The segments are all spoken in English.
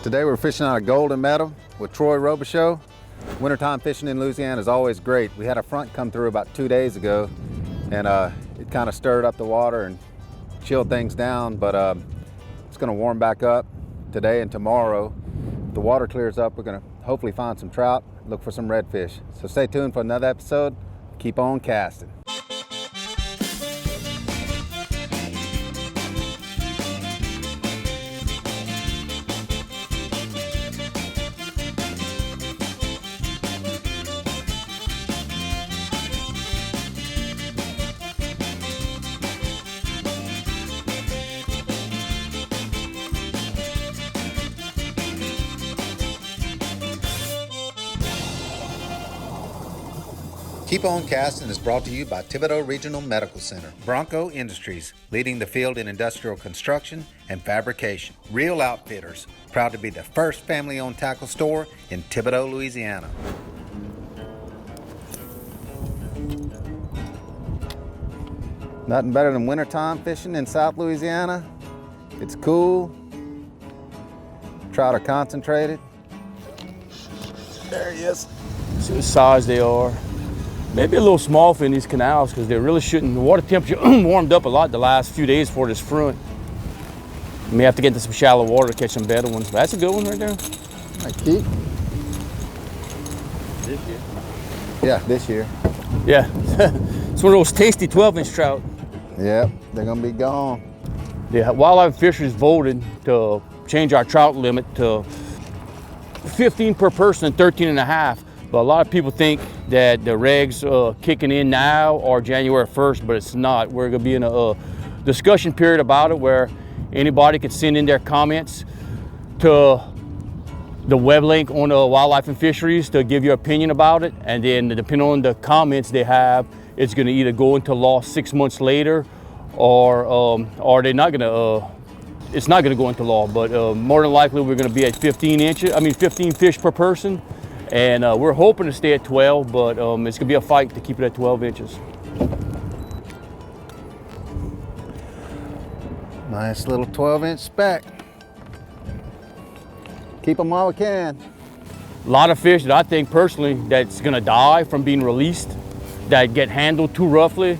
Today we're fishing on a golden medal with Troy Robichaux. Wintertime fishing in Louisiana is always great. We had a front come through about 2 days ago, and it kind of stirred up the water and chilled things down, but it's going to warm back up today and tomorrow. If the water clears up, we're going to hopefully find some trout, look for some redfish. So stay tuned for another episode. Keep on casting. Keep On Casting is brought to you by Thibodaux Regional Medical Center. Bronco Industries, leading the field in industrial construction and fabrication. Real Outfitters, proud to be the first family-owned tackle store in Thibodaux, Louisiana. Nothing better than wintertime fishing in South Louisiana. It's cool. Trout are concentrated. There he is. See the size they are. Maybe a little small for in these canals because they really shouldn't. The water temperature warmed up a lot the last few days for this front. We may have to get into some shallow water to catch some better ones. But that's a good one right there. I keep. This year. Yeah, this year. Yeah. It's one of those tasty 12-inch trout. Yep, they're gonna be gone. The wildlife fisheries voted to change our trout limit to 15 per person and 13 and a half. But a lot of people think that the regs kicking in now or January 1st, but it's not. We're gonna be in a discussion period about it where anybody can send in their comments to the web link on Wildlife and Fisheries to give your opinion about it. And then depending on the comments they have, it's gonna either go into law 6 months later or they're not gonna, it's not gonna go into law, but more than likely we're gonna be at 15 fish per person. And we're hoping to stay at 12, but it's gonna be a fight to keep it at 12 inches. Nice little 12-inch speck. Keep them while we can. A lot of fish that I think personally that's gonna die from being released, that get handled too roughly,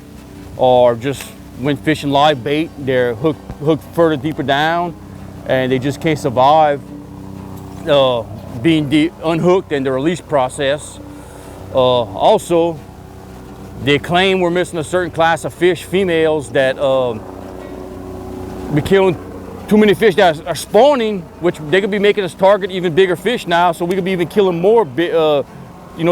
or just when fishing live bait, they're hooked further deeper down, and they just can't survive being unhooked in the release process. Also, they claim we're missing a certain class of fish, females, that be killing too many fish that are spawning, which they could be making us target even bigger fish now, so we could be even killing more,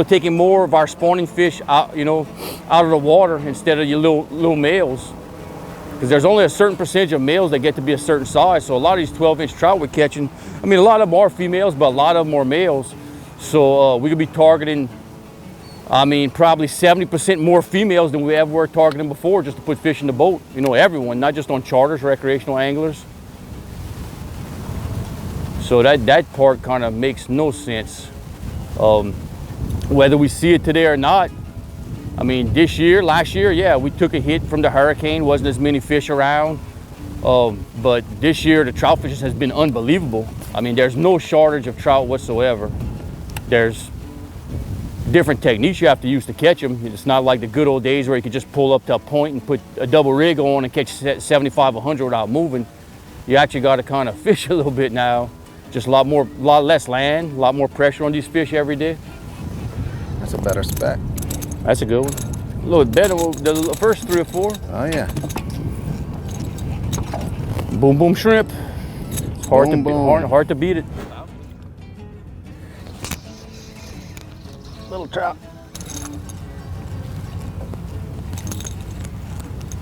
taking more of our spawning fish out, out of the water instead of your little males. Because there's only a certain percentage of males that get to be a certain size. So a lot of these 12-inch trout we're catching, a lot of them are females, but a lot of them are males. So we could be targeting, probably 70% more females than we ever were targeting before just to put fish in the boat. Everyone, not just on charters, recreational anglers. So that part kind of makes no sense. Whether we see it today or not, last year, yeah, we took a hit from the hurricane, wasn't as many fish around. But this year, the trout fishing has been unbelievable. There's no shortage of trout whatsoever. There's different techniques you have to use to catch them. It's not like the good old days where you could just pull up to a point and put a double rig on and catch 75, 100 without moving. You actually got to kind of fish a little bit now. Just a lot less land, a lot more pressure on these fish every day. That's a better speck. That's a good one. A little better than the first 3 or 4. Oh yeah. Boom boom shrimp. It's hard to beat it. Little trout.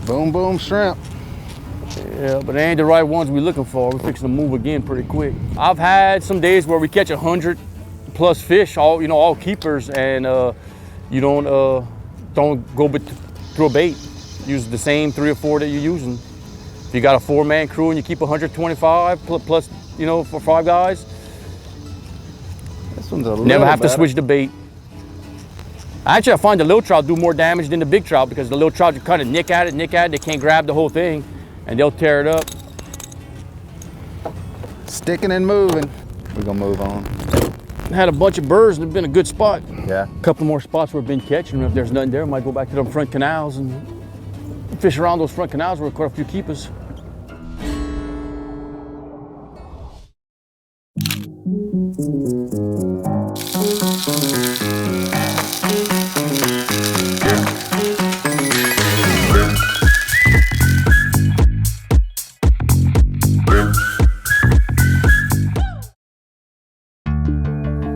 Boom boom shrimp. Yeah, but they ain't the right ones we're looking for. We're fixing to move again pretty quick. I've had some days where we catch 100 plus fish, all keepers, and you don't go through a bait. Use the same 3 or 4 that you're using. If you got a 4-man crew and you keep 125 plus, for 5 guys, this one's a little never have better. to switch the bait. Actually, I find the little trout do more damage than the big trout because the little trout, you kind of nick at it, they can't grab the whole thing, and they'll tear it up. Sticking and moving. We're gonna move on. Had a bunch of birds and it's been a good spot. Yeah. A couple more spots we've been catching. If there's nothing there, we might go back to them front canals and fish around those front canals where we caught a few keepers.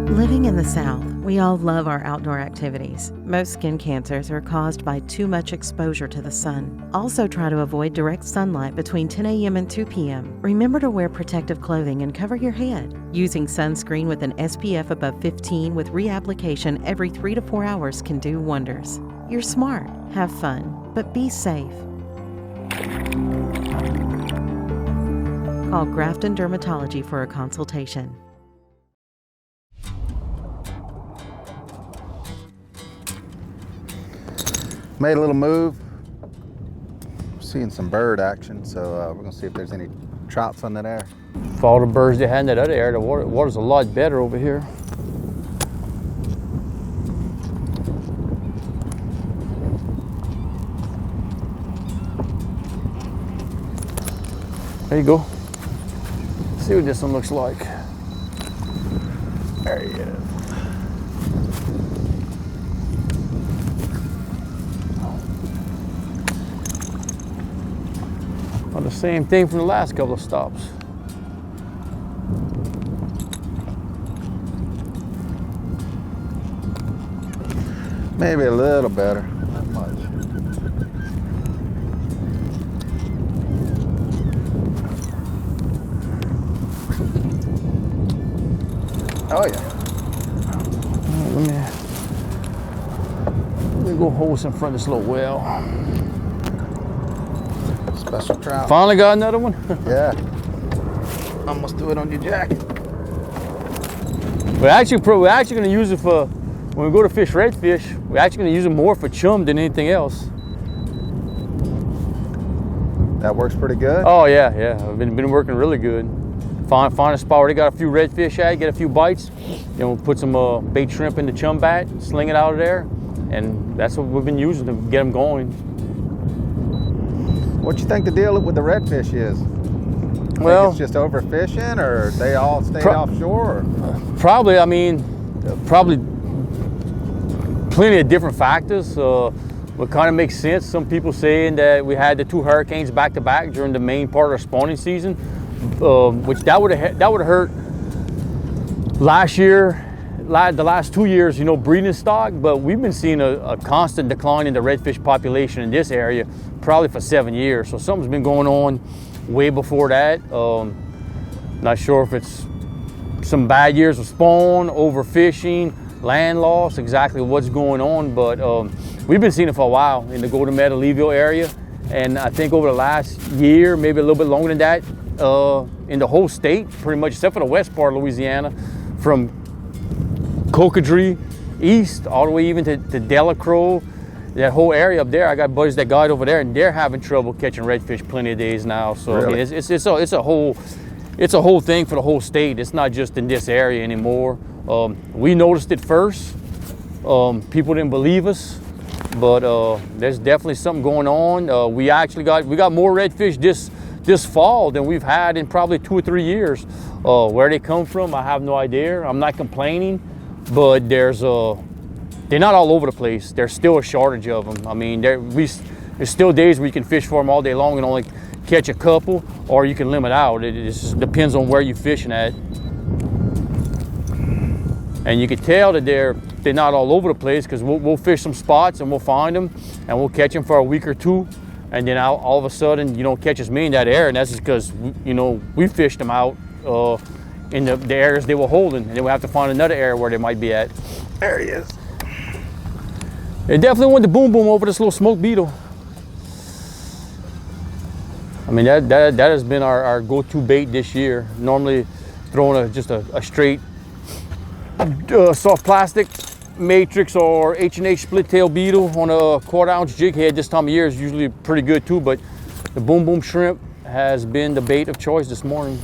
Living in the South, we all love our outdoor activities. Most skin cancers are caused by too much exposure to the sun. Also try to avoid direct sunlight between 10 a.m. and 2 p.m. Remember to wear protective clothing and cover your head. Using sunscreen with an SPF above 15 with reapplication every 3 to 4 hours can do wonders. You're smart, have fun, but be safe. Call Grafton Dermatology for a consultation. Made a little move. Seeing some bird action, so we're gonna see if there's any trouts under there. For all the birds they had in that other area, the water's a lot better over here. There you go. See what this one looks like. There he is. Well, the same thing from the last couple of stops. Maybe a little better, not much. Oh yeah. Let me go hold some in front of this little well. Special trout. Finally got another one. Yeah. Almost do it on your jacket. We're actually going to use it for, when we go to fish redfish, we're actually going to use it more for chum than anything else. That works pretty good. Oh yeah, I've been working really good. Find a spot where they got a few redfish at, get a few bites, then we'll put some bait shrimp in the chum bat, sling it out of there, and that's what we've been using to get them going. What you think the deal with the redfish is? Well, think it's just overfishing, or they all stay offshore? Or? Probably plenty of different factors. What kind of makes sense, some people saying that we had the 2 hurricanes back to back during the main part of our spawning season, which that would have hurt last year, the last 2 years, breeding stock, but we've been seeing a constant decline in the redfish population in this area probably for 7 years. So something's been going on way before that. Not sure if it's some bad years of spawn, overfishing, land loss, exactly what's going on, but we've been seeing it for a while in the Golden Meadow, Leeville area, and I think over the last year, maybe a little bit longer than that, in the whole state, pretty much, except for the west part of Louisiana, from Cocodrie east all the way even to Delacroix, that whole area up there. I got buddies that guide over there, and they're having trouble catching redfish plenty of days now. So really? it's a whole thing for the whole state. It's not just in this area anymore. We noticed it first. People didn't believe us, but there's definitely something going on. We got more redfish this fall than we've had in probably 2 or 3 years. Where they come from, I have no idea. I'm not complaining, but they're not all over the place. There's still a shortage of them. I mean, there's still days where you can fish for them all day long and only catch a couple, or you can limit out. It just depends on where you're fishing at. And you can tell that they're not all over the place, because we'll fish some spots and we'll find them and we'll catch them for a week or two, and then all of a sudden you don't catch as many in that area, and that's just because we fished them out in the areas they were holding, and then we have to find another area where they might be at. There he is. They definitely went to boom boom over this little smoked beetle. I mean, that has been our go-to bait this year. Normally throwing just a straight soft plastic matrix or H&H split tail beetle on a 1/4 ounce jig head this time of year is usually pretty good too, but the boom boom shrimp has been the bait of choice this morning.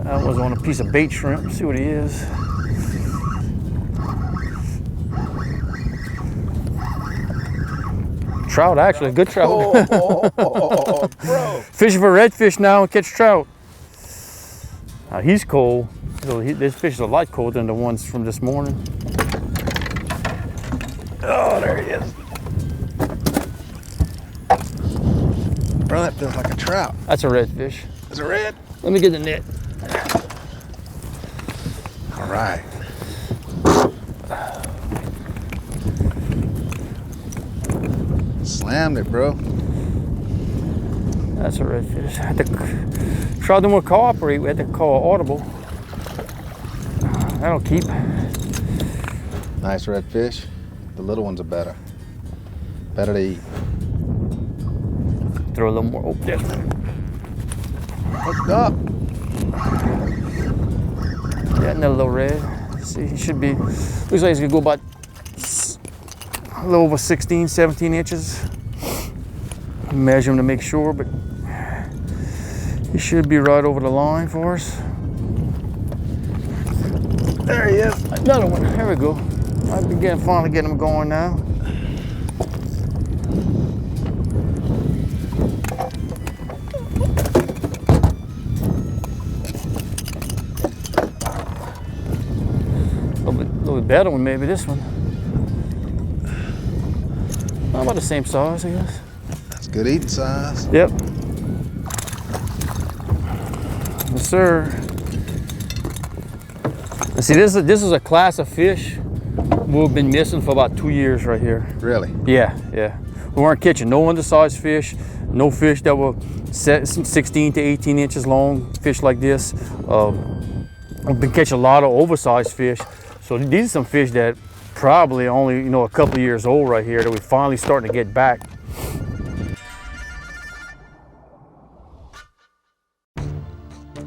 That was on a piece of bait shrimp. See what he is. Trout, actually, good trout. Oh, bro. Fishing for redfish now and catch trout. He's cold. So this fish is a lot colder than the ones from this morning. Oh, there he is. Bro, that feels like a trout. That's a redfish. Is it red? Let me get the net. All right. Slammed it, bro. That's a redfish. Trout didn't want to cooperate. We had to call audible. That'll keep. Nice redfish. The little ones are better. Better to eat. Throw a little more. Oh, there. Hooked up. Yeah, another little red. See, he should be. Looks like he's gonna go about a little over 16, 17 inches. Measure him to make sure, but he should be right over the line for us. There he is. Another one. There we go. I begin finally getting him going now. A little bit better one, maybe this one. About the same size, I guess. That's good eating size. Yep. Yes, sir. And see, this is a class of fish we've been missing for about 2 years right here. Really? Yeah. We weren't catching no undersized fish, no fish that were 16 to 18 inches long, fish like this. We've been catching a lot of oversized fish. So these are some fish that probably only, a couple of years old right here that we're finally starting to get back.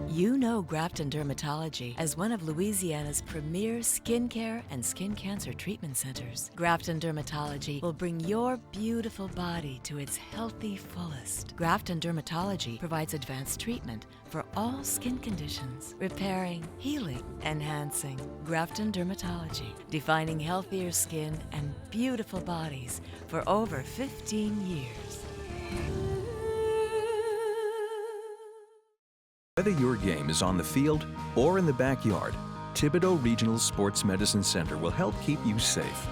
You know Grafton Dermatology as one of Louisiana's premier skincare and skin cancer treatment centers. Grafton Dermatology will bring your beautiful body to its healthy fullest. Grafton Dermatology provides advanced treatment for all skin conditions, repairing, healing, enhancing. Grafton Dermatology, defining healthier skin and beautiful bodies for over 15 years. Whether your game is on the field or in the backyard, Thibodaux Regional Sports Medicine Center will help keep you safe.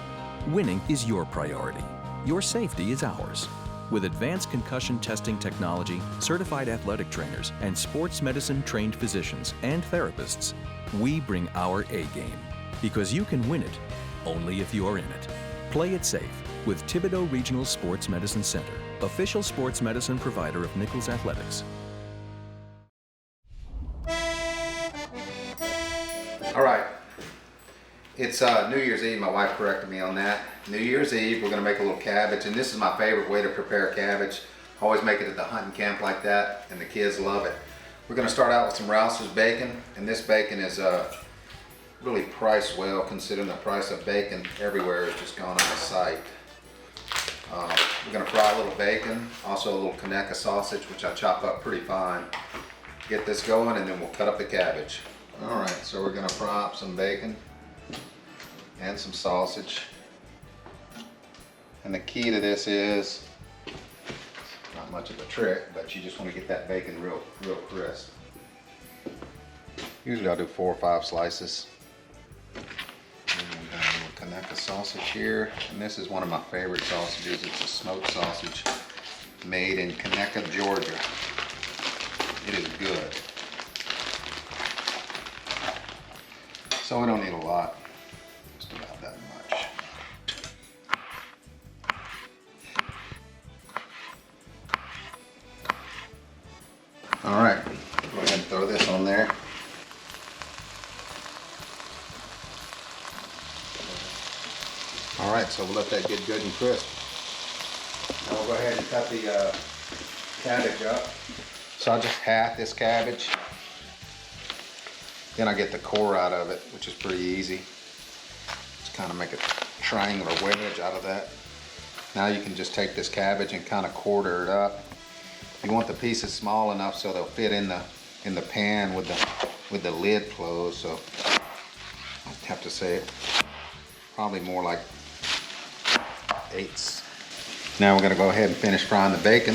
Winning is your priority. Your safety is ours. With advanced concussion testing technology, certified athletic trainers, and sports medicine trained physicians and therapists, we bring our A game. Because you can win it only if you're in it. Play it safe with Thibodaux Regional Sports Medicine Center, official sports medicine provider of Nichols Athletics. All right. It's New Year's Eve. My wife corrected me on that. New Year's Eve, we're going to make a little cabbage, and this is my favorite way to prepare cabbage. I always make it at the hunting camp like that, and the kids love it. We're going to start out with some Rouse's bacon, and this bacon is really priced well, considering the price of bacon everywhere has just gone out of sight. We're going to fry a little bacon, also a little Conecuh sausage, which I chop up pretty fine. Get this going, and then we'll cut up the cabbage. All right, so we're going to fry up some bacon and some sausage. And the key to this is, not much of a trick, but you just want to get that bacon real crisp. Usually I'll do 4 or 5 slices. And we got a little Conecuh sausage here. And this is one of my favorite sausages. It's a smoked sausage made in Conecuh, Georgia. It is good. So we don't need a lot, just about that much. All right, go ahead and throw this on there. All right, so we'll let that get good and crisp. Now we'll go ahead and cut the cabbage up. So I'll just half this cabbage. Then I get the core out of it, which is pretty easy. Just kind of make a triangular wedge out of that. Now you can just take this cabbage and kind of quarter it up. You want the pieces small enough so they'll fit in the in the pan with the lid closed, so I'd have to say probably more like 8s. Now we're gonna go ahead and finish frying the bacon.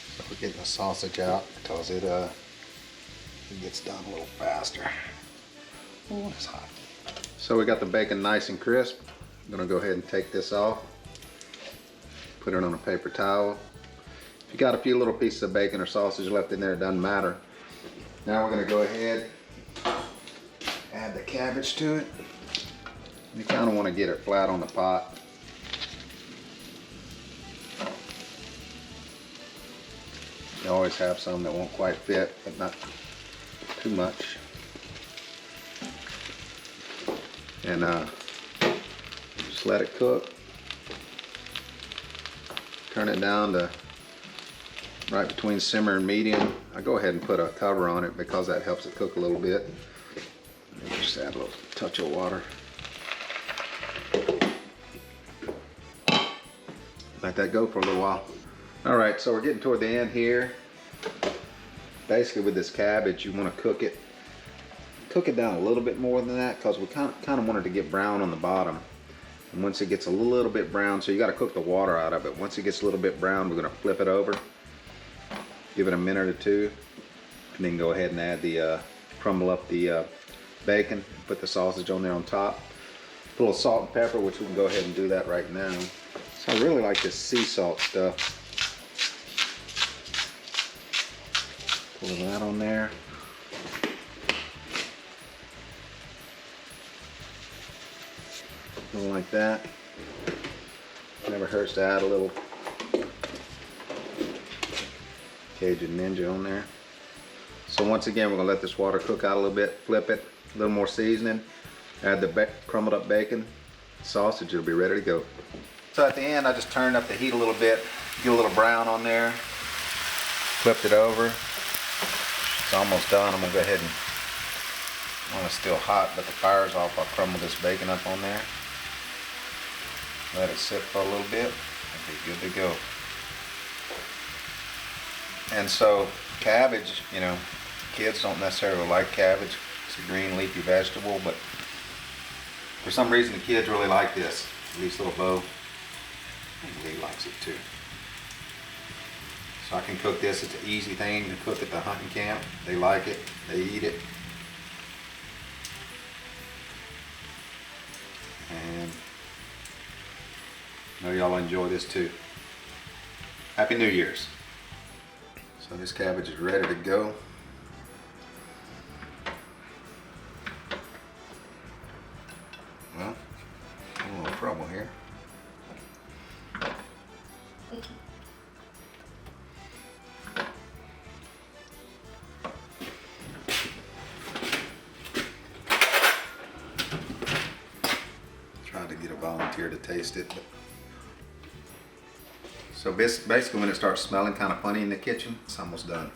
So we're getting the sausage out because it gets done a little faster. Oh, it's hot. So we got the bacon nice and crisp. I'm gonna go ahead and take this off. Put it on a paper towel. If you got a few little pieces of bacon or sausage left in there, it doesn't matter. Now we're gonna go ahead, add the cabbage to it. You kind of want to get it flat on the pot. You always have some that won't quite fit, but not too much. And just let it cook. Turn it down to right between simmer and medium. I go ahead and put a cover on it because that helps it cook a little bit. And just add a little touch of water. Let that go for a little while. All right, so we're getting toward the end here. Basically with this cabbage, you want to cook it down a little bit more than that because we kind of want it to get brown on the bottom. And once it gets a little bit brown, so you got to cook the water out of it. Once it gets a little bit brown, we're going to flip it over, give it a minute or two, and then go ahead and add the crumble up the bacon, put the sausage on there on top, put a little salt and pepper, which we can go ahead and do that right now. So I really like this sea salt stuff. Pull that on there. A little like that. Never hurts to add a little Cajun Ninja on there. So once again, we're gonna let this water cook out a little bit, flip it, a little more seasoning, add the crumbled up bacon, sausage, it'll be ready to go. So at the end, I just turned up the heat a little bit, get a little brown on there, flipped it over. It's almost done. I'm gonna go ahead and, while it's still hot, but the fire's off, I'll crumble this bacon up on there. Let it sit for a little bit, it'll be good to go. And so cabbage, you know, kids don't necessarily like cabbage. It's a green leafy vegetable, but for some reason the kids really like this. At least little Bo, I think Lee likes it too. So I can cook this. It's an easy thing to cook at the hunting camp. They like it, they eat it. And I know y'all enjoy this too. Happy New Year's. So this cabbage is ready to go. Well, a little trouble here. Tried to get a volunteer to taste it, but so basically when it starts smelling kind of funny in the kitchen, it's almost done.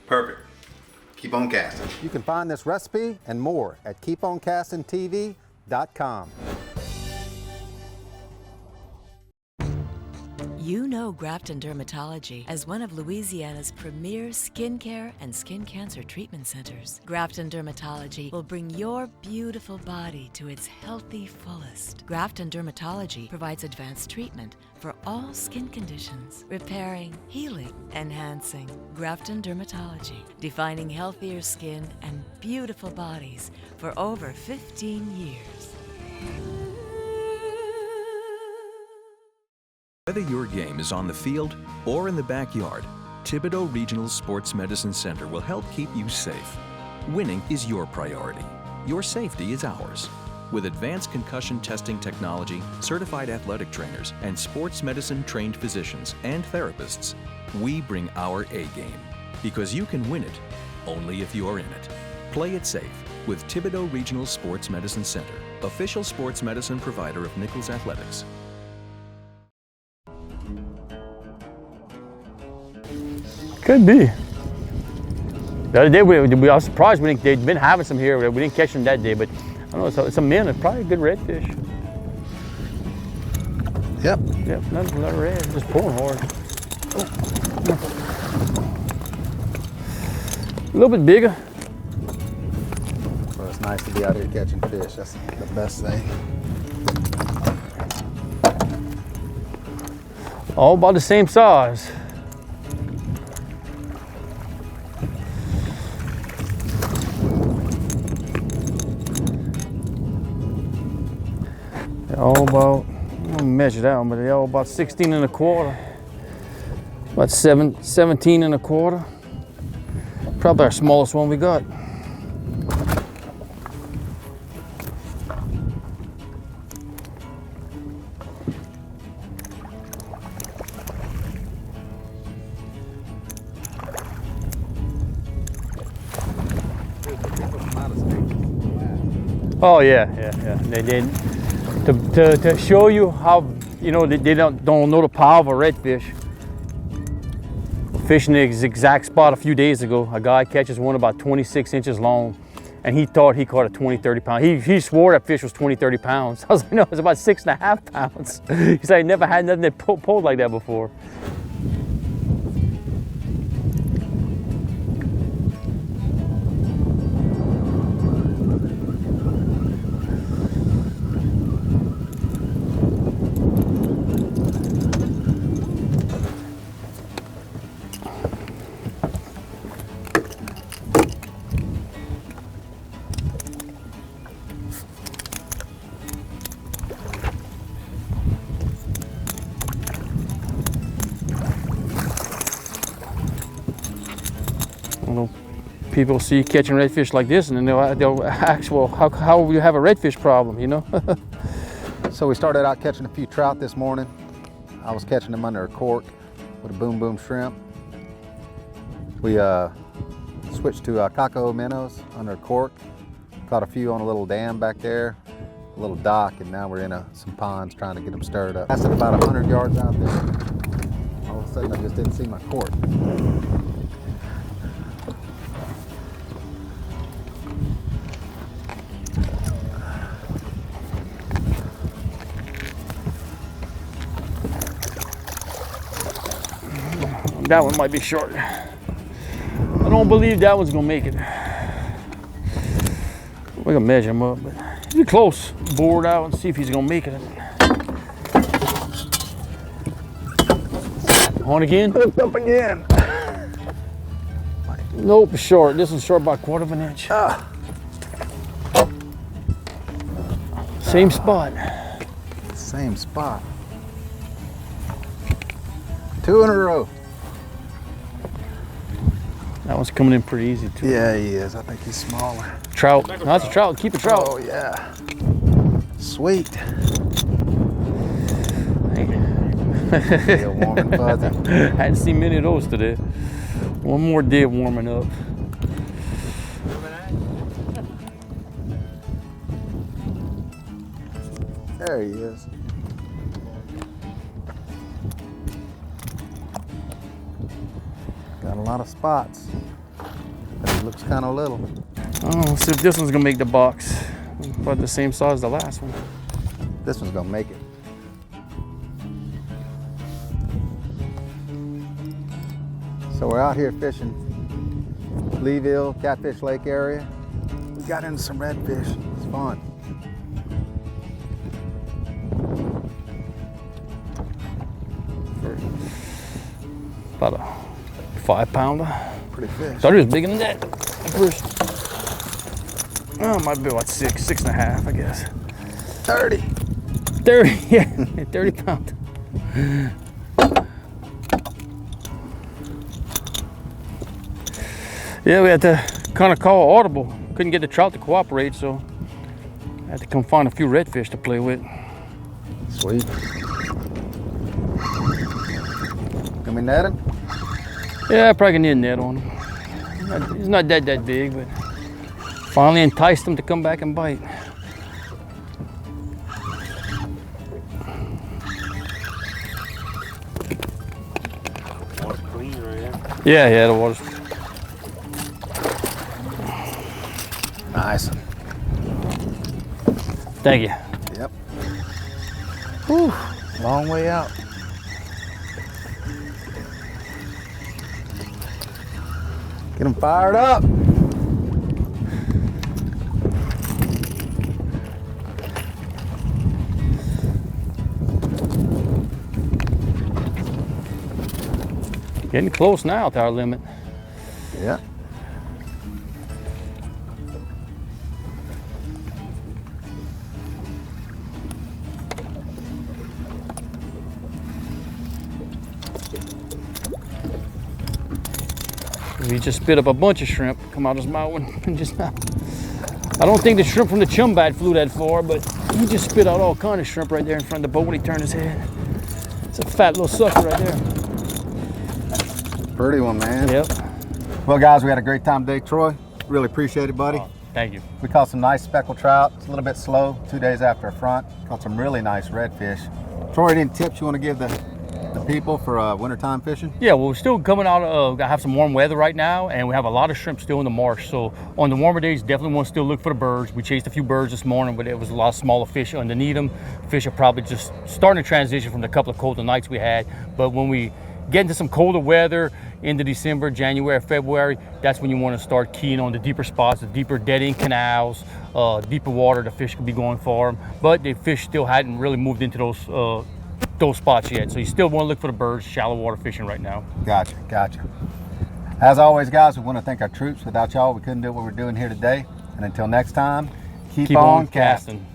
Perfect. Keep on casting. You can find this recipe and more at keeponcastingtv.com. You know Grafton Dermatology as one of Louisiana's premier skincare and skin cancer treatment centers. Grafton Dermatology will bring your beautiful body to its healthy fullest. Grafton Dermatology provides advanced treatment for all skin conditions, repairing, healing, enhancing. Grafton Dermatology, defining healthier skin and beautiful bodies for over 15 years. Whether your game is on the field or in the backyard, Thibodaux Regional Sports Medicine Center will help keep you safe. Winning is your priority. Your safety is ours. With advanced concussion testing technology, certified athletic trainers, and sports medicine trained physicians and therapists, we bring our A game. Because you can win it only if you're in it. Play it safe with Thibodaux Regional Sports Medicine Center, official sports medicine provider of Nichols Athletics. Could be. The other day we I was surprised they'd been having some here. We didn't catch them that day, but I don't know. Some men are probably a good redfish. Yep. Yep, another red, just pulling hard. A little bit bigger. Well, it's nice to be out here catching fish. That's the best thing. All about the same size. They're all about, I'm gonna measure that one, but they're all about 16 and a quarter. About 17 and a quarter. Probably our smallest one we got. Oh yeah. They did to show you how, you know, they don't know the power of a redfish. Fishing the exact spot a few days ago, a guy catches one about 26 inches long, and he thought he caught a 20, 30 pound. He swore that fish was 20, 30 pounds. I was like, no, it's about 6.5 pounds. He said, I never had nothing that pulled like that before. People see you catching redfish like this, and then they'll ask, well, how will you have a redfish problem, you know? So we started out catching a few trout this morning. I was catching them under a cork with a boom boom shrimp. We switched to Kako minnows under a cork. Caught a few on a little dam back there, a little dock, and now we're in some ponds trying to get them stirred up. Casted about 100 yards out there. All of a sudden I just didn't see my cork. That one might be short. I don't believe that one's gonna make it. We're gonna measure him up, but he's close. Bore it out and see if he's gonna make it. On again? Lift up again. Nope, short. This one's short by a quarter of an inch. Same spot. Same spot. 2 in a row. That one's coming in pretty easy too. Yeah, he is. I think he's smaller. Trout. No, that's a trout. Keep a trout. Oh yeah. Sweet. Still warm and fuzzy. Hadn't seen many of those today. One more day of warming up. There he is. Got a lot of spots. But he looks kind of little. Oh, let's see if this one's gonna make the box. About the same size as the last one. This one's gonna make it. So we're out here fishing Leeville, Catfish Lake area. We got into some redfish. It's fun. About a 5 pounder. Pretty fish. Thought he was bigger than that at first. Oh, might be about 6.5, I guess. 30. 30, yeah, 30 pounds. Yeah, we had to kind of call audible. Couldn't get the trout to cooperate, so I had to come find a few redfish to play with. Sweet. Can we net him? Yeah, I probably can need a net on him. He's not that big, but finally enticed him to come back and bite. Water's clean right here. Yeah, the water's. Nice. Thank you. Yep. Whew. Long way out. Get them fired up. Getting close now to our limit. Yeah. We just spit up a bunch of shrimp come out of his mouth and just now. I don't think the shrimp from the chumbat flew that far, but he just spit out all kind of shrimp right there in front of the boat when he turned his head. It's a fat little sucker right there. Pretty one, man. Yep. Well, guys, we had a great time today, Troy. Really appreciate it, buddy. Oh, thank you. We caught some nice speckled trout. It's a little bit slow, 2 days after a front. Caught some really nice redfish. Troy, any tips you want to give the people for wintertime fishing? Yeah, well, we're still coming out of, have some warm weather right now, and we have a lot of shrimp still in the marsh. So on the warmer days, definitely want to still look for the birds. We chased a few birds this morning, but it was a lot of smaller fish underneath them. Fish are probably just starting to transition from the couple of colder nights we had. But when we get into some colder weather, into December, January, February, that's when you want to start keying on the deeper spots, the deeper dead-end canals, deeper water. The fish could be going for them, but the fish still hadn't really moved into those spots yet. So you still want to look for the birds, shallow water fishing right now. Gotcha, gotcha. As always, guys, we want to thank our troops. Without y'all, we couldn't do what we're doing here today. And until next time, keep on casting.